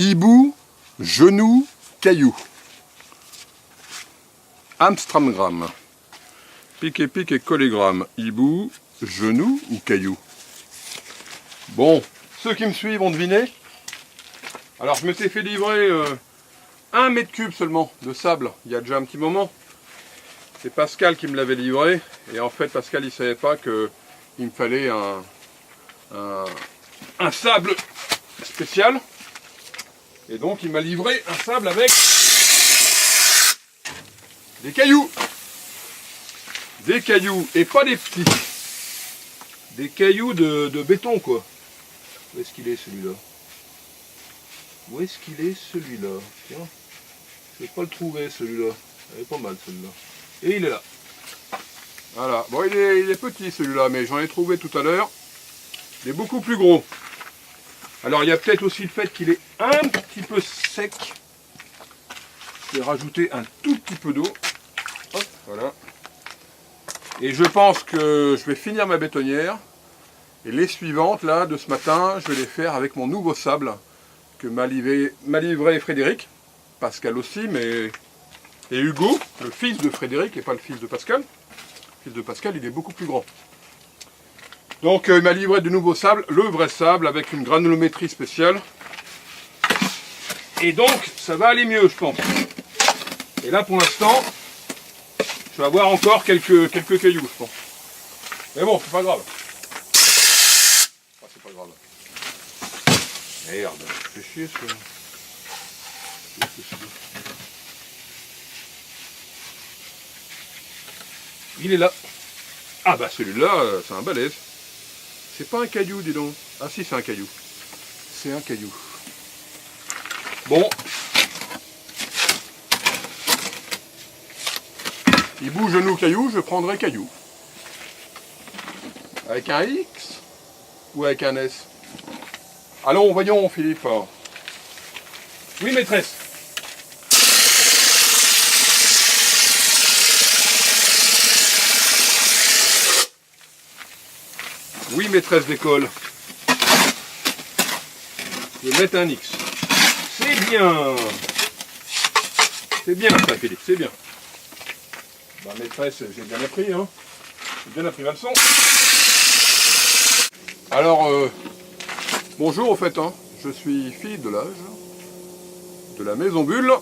Hibou, genou, caillou. Amstramgram. Pic et collégramme. Hibou, genou ou caillou. Bon, ceux qui me suivent ont deviné. Alors je m'étais fait livrer 1 mètre cube seulement de sable il y a déjà un petit moment. C'est Pascal qui me l'avait livré. Et en fait Pascal il savait pas qu'il me fallait un sable spécial. Et donc il m'a livré un sable avec des cailloux. Des cailloux et pas des petits. Des cailloux de béton quoi. Où est-ce qu'il est celui-là? Où est-ce qu'il est celui-là? Tiens, je vais pas le trouver celui-là. Il est pas mal celui-là. Et il est là. Voilà. Bon il est petit celui-là, mais j'en ai trouvé tout à l'heure. Il est beaucoup plus gros. Alors il y a peut-être aussi le fait qu'il est un petit peu sec. Je vais rajouter un tout petit peu d'eau. Hop, voilà. Et je pense que je vais finir ma bétonnière. Et les suivantes là de ce matin, je vais les faire avec mon nouveau sable que m'a livré Frédéric. Pascal aussi, mais... Et Hugo, le fils de Frédéric et pas le fils de Pascal. Le fils de Pascal, il est beaucoup plus grand. Donc il m'a livré de nouveau sable, le vrai sable avec une granulométrie spéciale. Et donc ça va aller mieux je pense. Et là pour l'instant, je vais avoir encore quelques cailloux je pense. Mais bon, c'est pas grave. Ah, c'est pas grave. Merde, c'est chier ça. Il est là. Ah bah celui-là, c'est un balèze. C'est pas un caillou, dis donc. Ah si, c'est un caillou. C'est un caillou. Bon. Hibou, genou, caillou, je prendrai caillou. Avec un X ou avec un S? Allons, voyons, Philippe. Oui, maîtresse. Oui, maîtresse d'école. Je vais mettre un X. C'est bien. C'est bien ça, Philippe, c'est bien. Bah, maîtresse, j'ai bien appris, hein. J'ai bien appris ma leçon. Alors, bonjour au fait, hein. Je suis Philippe Delage, de la Maison Bulle,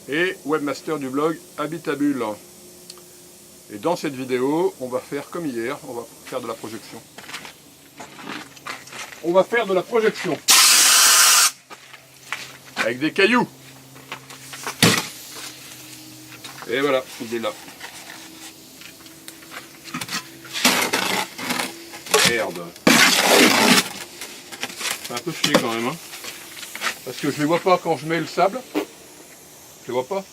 et webmaster du blog Habitabule. Et dans cette vidéo, on va faire comme hier, on va faire de la projection. On va faire de la projection. Avec des cailloux. Et voilà, il est là. Merde. C'est un peu chier quand même, hein. Parce que je les vois pas quand je mets le sable. Je les vois pas.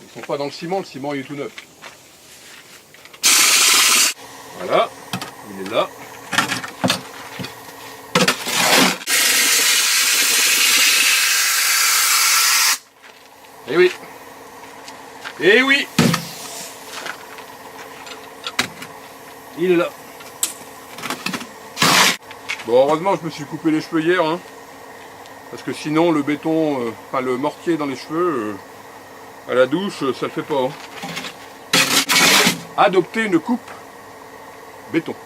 Ils sont pas dans le ciment il est tout neuf. Voilà, il est là. Eh oui. Eh oui. Il est là. Bon, heureusement je me suis coupé les cheveux hier, hein, parce que sinon le béton, enfin le mortier dans les cheveux, à la douche, ça le fait pas. Hein. Adopter une coupe béton.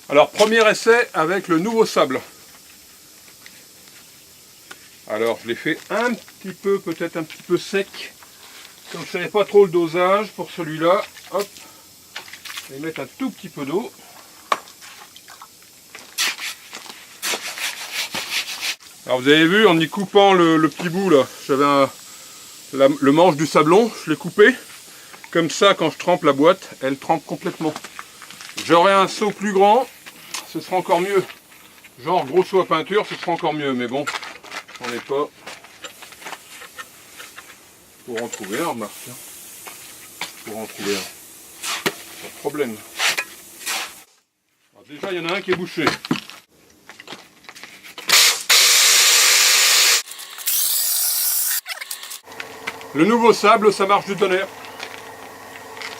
Alors premier essai avec le nouveau sable. Alors je l'ai fait un petit peu, peut-être un petit peu sec. Comme je savais pas trop le dosage pour celui-là, hop, je vais mettre un tout petit peu d'eau. Alors vous avez vu, en y coupant le petit bout là, j'avais le manche du sablon, je l'ai coupé. Comme ça, quand je trempe la boîte, elle trempe complètement. J'aurai un seau plus grand, ce sera encore mieux. Genre gros seau à peinture, ce sera encore mieux, mais bon, j'en ai pas. Pour en trouver un, remarque. Pour en trouver un. Pas de problème. Alors déjà, il y en a un qui est bouché. Le nouveau sable, ça marche du tonnerre.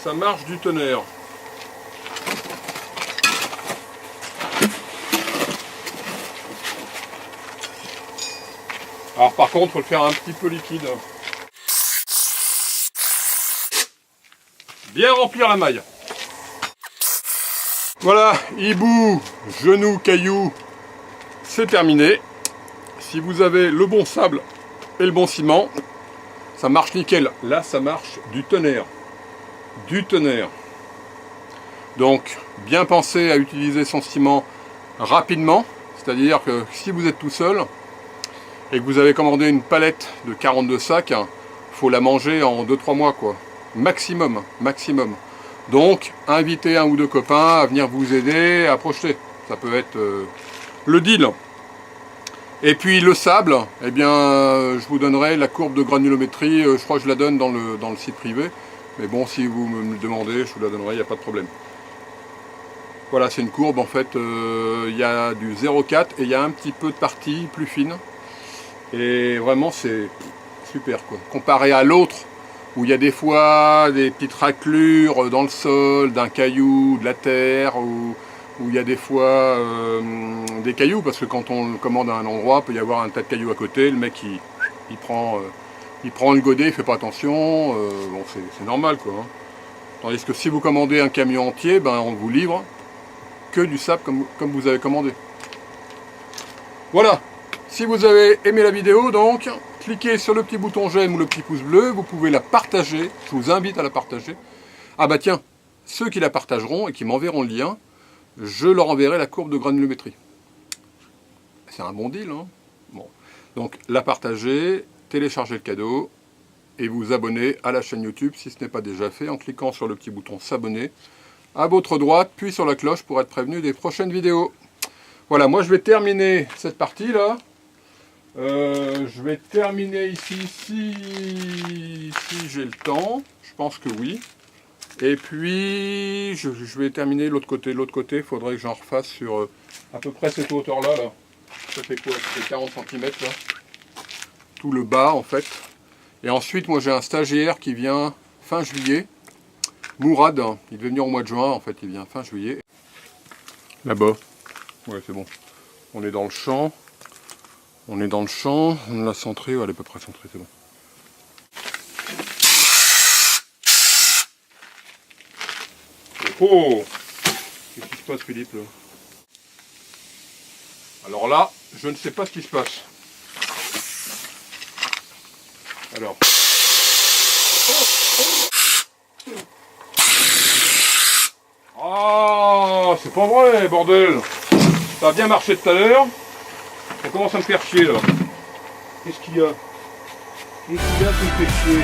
Ça marche du tonnerre. Alors par contre, il faut le faire un petit peu liquide. Bien remplir la maille. Voilà, hibou, genou, caillou, c'est terminé. Si vous avez le bon sable et le bon ciment, ça marche nickel. Là, ça marche du tonnerre. Du tonnerre. Donc, bien penser à utiliser son ciment rapidement. C'est-à-dire que si vous êtes tout seul et que vous avez commandé une palette de 42 sacs, il faut la manger en 2-3 mois, quoi. Maximum, maximum. Donc, invitez un ou deux copains à venir vous aider à projeter. Ça peut être le deal. Et puis le sable, eh bien, je vous donnerai la courbe de granulométrie. Je crois que je la donne dans le site privé. Mais bon, si vous me le demandez, je vous la donnerai, il n'y a pas de problème. Voilà, c'est une courbe, en fait, il y a du 0,4 et il y a un petit peu de partie plus fine. Et vraiment, c'est super, quoi. Comparé à l'autre, où il y a des fois des petites raclures dans le sol, d'un caillou, de la terre, où il y a des fois des cailloux, parce que quand on commande à un endroit, il peut y avoir un tas de cailloux à côté, le mec il prend le godet, il fait pas attention, bon c'est normal, quoi. Hein. Tandis que si vous commandez un camion entier, ben on vous livre que du sable comme vous avez commandé. Voilà, si vous avez aimé la vidéo, donc, cliquez sur le petit bouton j'aime ou le petit pouce bleu, vous pouvez la partager, je vous invite à la partager. Ah bah tiens, ceux qui la partageront et qui m'enverront le lien, je leur enverrai la courbe de granulométrie. C'est un bon deal, hein. Bon. Donc la partager, télécharger le cadeau et vous abonner à la chaîne YouTube si ce n'est pas déjà fait en cliquant sur le petit bouton s'abonner à votre droite, puis sur la cloche pour être prévenu des prochaines vidéos. Voilà, moi je vais terminer cette partie là. Je vais terminer ici si j'ai le temps. Je pense que oui. Et puis je vais terminer l'autre côté. L'autre côté, il faudrait que j'en refasse sur à peu près cette hauteur-là. Là. Ça fait quoi? Ça fait 40 cm là. Tout le bas en fait. Et ensuite, moi j'ai un stagiaire qui vient fin juillet. Mourad, il devait venir au mois de juin, en fait, il vient fin juillet. Là-bas. Ouais, c'est bon. On est dans le champ. On est dans le champ. On l'a centré. Ouais, elle est à peu près centrée, c'est bon. Oh! Qu'est-ce qui se passe, Philippe, là? Alors là, je ne sais pas ce qui se passe. Alors. Ah, c'est pas vrai, bordel! Ça a bien marché tout à l'heure. Ça commence à me faire chier, là. Qu'est-ce qu'il y a? Qu'est-ce qu'il y a qui me fait chier?